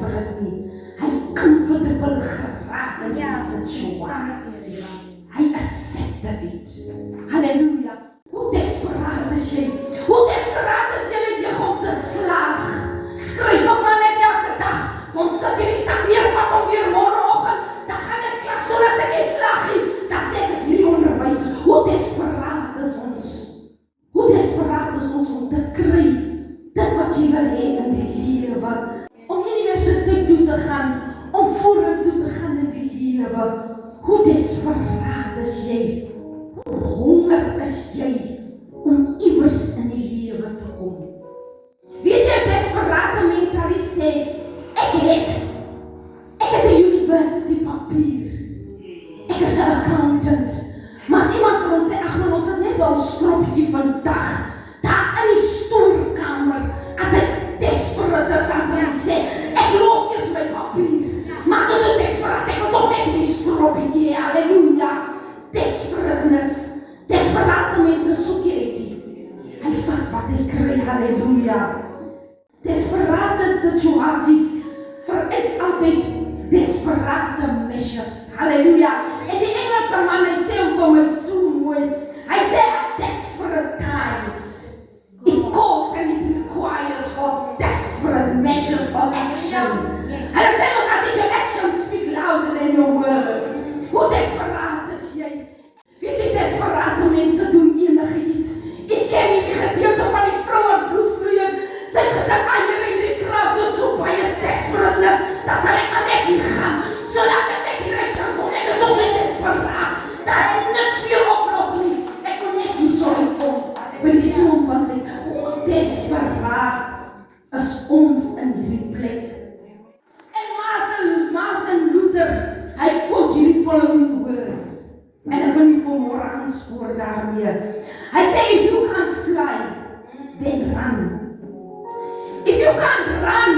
desperate nie. Hy comfortable geraak in sy situasie. Hy accepted it. Halleluja. Hoe desperaat is jy? Hoe desperaat is jy net om te slaag? Skryf op maar net elke dag. Kom sit jy die sak neervat om weer môreoggend. Dan gaan ek klas toe as ek nie slaag nie. Dan sê ek is hierdie onderwys. Hoe desperaat is ons? Hoe desperaat is ons om te kry dit wat jy wil hê in die lewe? Om universiteit toe te gaan, om vorentoe te gaan in die lewe. Hoe desperaat is jy? Hoe honger is jy om iewers in die lewe te kom? Weet jy, desperate mense sal sê, ek het 'n university papier. Ek is 'n accountant. Maar as iemand vir ons sê, ag man, ons het net al skroppietjie vandag, daar in die stoelkamer, as ek desperate is, dan sal hy sê, ek los eers my papier. Maar as ek desperate, ek wil toch net die skroppietjie, halleluja. Desperate mense soek jy uit die. Hy vat wat hy kry, halleluja. Desperate situasies vereis altyd desperate measures, halleluja. En die Engelse man, hy sê hom vir my so mooi, hy sê, at desperate times, it calls and it requires for desperate measures for action. Hulle sê ons dat your actions speak louder than your words. Hoe desperaat is jy? Weet jy, desperate mense doen enige iets. Ek ken die gedeelte van die vrou en bloedvloeien. Sy het gedink, Here, hierdie krag is so baie desperateness, dat sal ek maar net hier gaan. Sodat ek net hier uit kan kom, ek is so desperaat. Daar is niks meer oplossing nie. Ek kon net hier so uitkom. By die soon van sy, hoe desperaat is ons in hierdie plek. En Martin Luther, hy quote hierdie following words. En ek wil nie vir môre aanspoor daarmee. Hy sê, if you can't fly, then run. If you can't run,